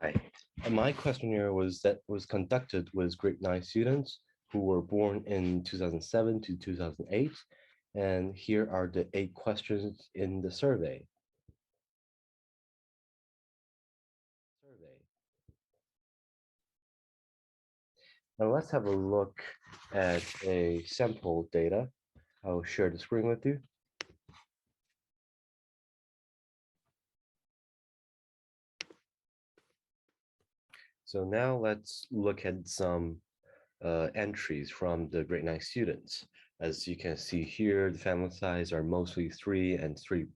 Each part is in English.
Hi. My questionnaire was conducted with grade 9 students who were born in 2007 to 2008. And here are the 8 questions in the survey. Now let's have a look at a sample data. I'll share the screen with you. So now let's look at some entries from the grade 9 students. As you can see here, the family size are mostly 3 and 3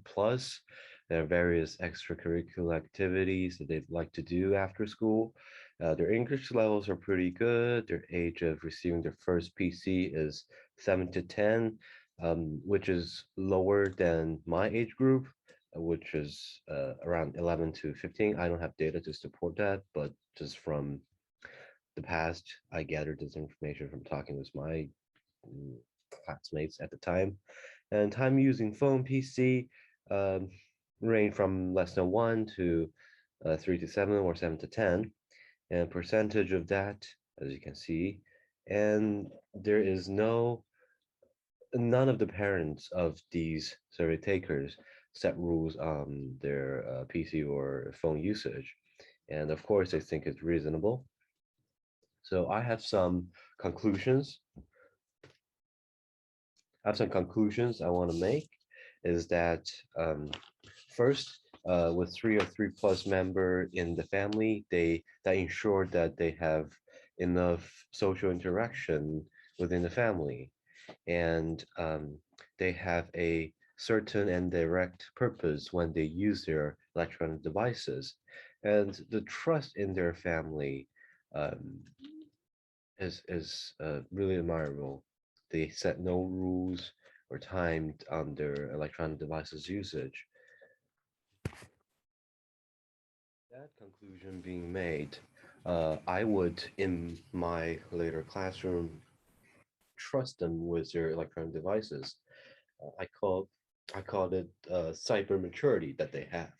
plus. There are various extracurricular activities that they'd like to do after school. Their English levels are pretty good. Their age of receiving their first PC is 7 to 10, which is lower than my age group, which is around 11 to 15. I don't have data to support that, but just from the past, I gathered this information from talking with my mm, classmates at the time. And time using phone PC um, range from less than 1 to 3 to 7 or 7 to 10. And percentage of that, as you can see, and there is none of the parents of these survey takers set rules on their PC or phone usage. And of course, I think it's reasonable. So I have some conclusions. I want to make is that first, with 3 or 3 plus member in the family, that ensure that they have enough social interaction within the family, and they have a certain and direct purpose when they use their electronic devices, and the trust in their family um, is really admirable. They set no rules or timed on their electronic devices usage. That conclusion being made, I would, in my later classroom, trust them with their electronic devices. Uh, I call I called it cyber maturity that they have.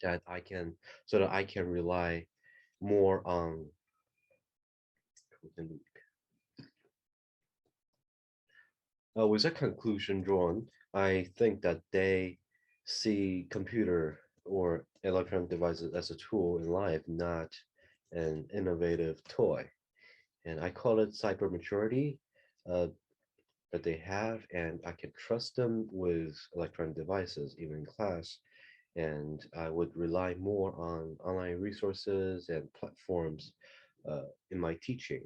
That I can so that I can rely more on. With a conclusion drawn, I think that they see computer or electronic devices as a tool in life, not an innovative toy. And I call it cyber maturity uh, that they have, and I can trust them with electronic devices, even in class. And I would rely more on online resources and platforms in my teaching.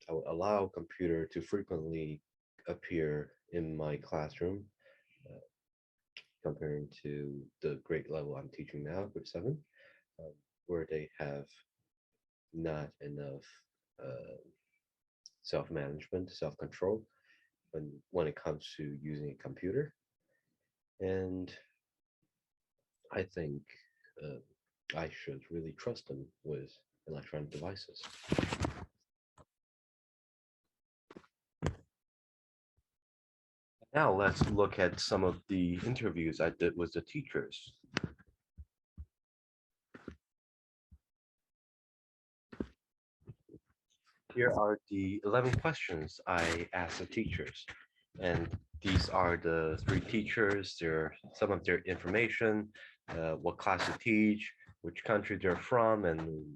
I would allow computer to frequently appear in my classroom uh, comparing to the grade level I'm teaching now, grade 7, uh, where they have not enough uh, self-management, self-control when it comes to using a computer. And I think I should really trust them with electronic devices. Now let's look at some of the interviews I did with the teachers. Here are the 11 questions I asked the teachers. And these are the 3 teachers, some of their information, what class to teach, which country they're from, and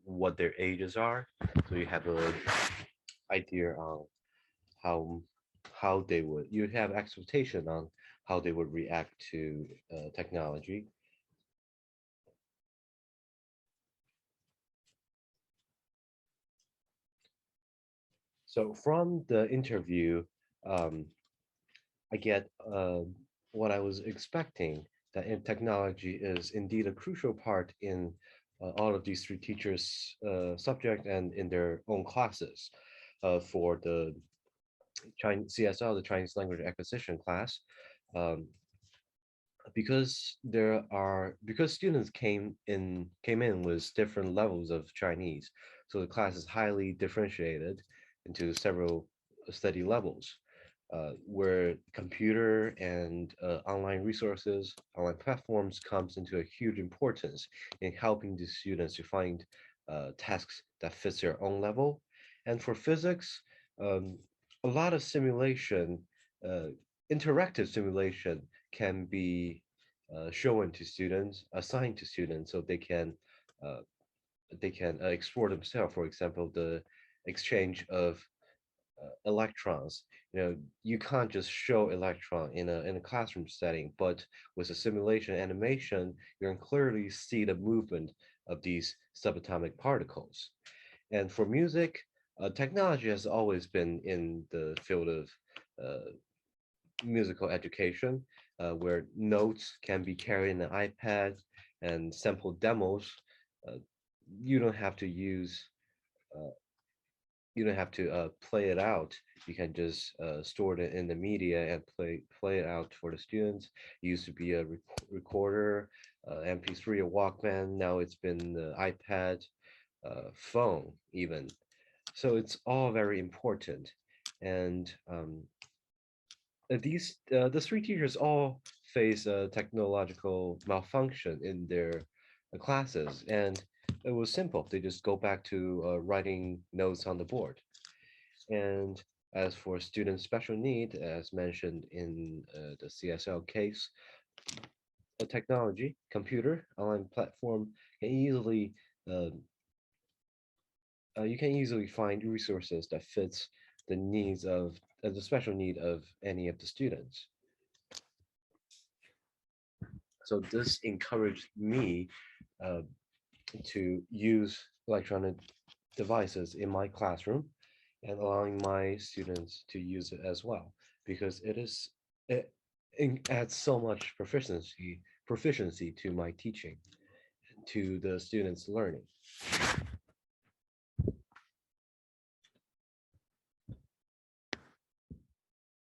what their ages are. So you have an idea on how you have expectation on how they would react to technology. So from the interview, um, I get what I was expecting, that in technology is indeed a crucial part in all of these 3 teachers' subject and in their own classes. For the Chinese CSL, the Chinese language acquisition class, um, because students came in with different levels of Chinese, so the class is highly differentiated into several study levels. where computer and online resources, online platforms comes into a huge importance in helping the students to find tasks that fits their own level. And for physics, um, a lot of simulation, uh, interactive simulation can be shown to students, assigned to students, so uh, they can explore themselves. For example, the exchange of electrons. You can't just show electron in a classroom setting, but with a simulation animation, you can clearly see the movement of these subatomic particles. And for music, technology has always been in the field of uh, musical education, where notes can be carried in an iPad and sample demos. Uh, you don't have to use uh, you don't have to play it out. You can just store it in the media and play it out for the students. It used to be a recorder, MP3, a Walkman. Now it's been the iPad, phone, even. So it's all very important. And the three teachers all face a technological malfunction in their classes, and it was simple. They just go back to writing notes on the board. And as for student special need, as mentioned in the CSL case, a technology, computer, online platform can easily uh, you can easily find resources that fits the needs of the special need of any of the students. So this encouraged me uh, to use electronic devices in my classroom and allowing my students to use it as well because it adds so much proficiency to my teaching to the students learning.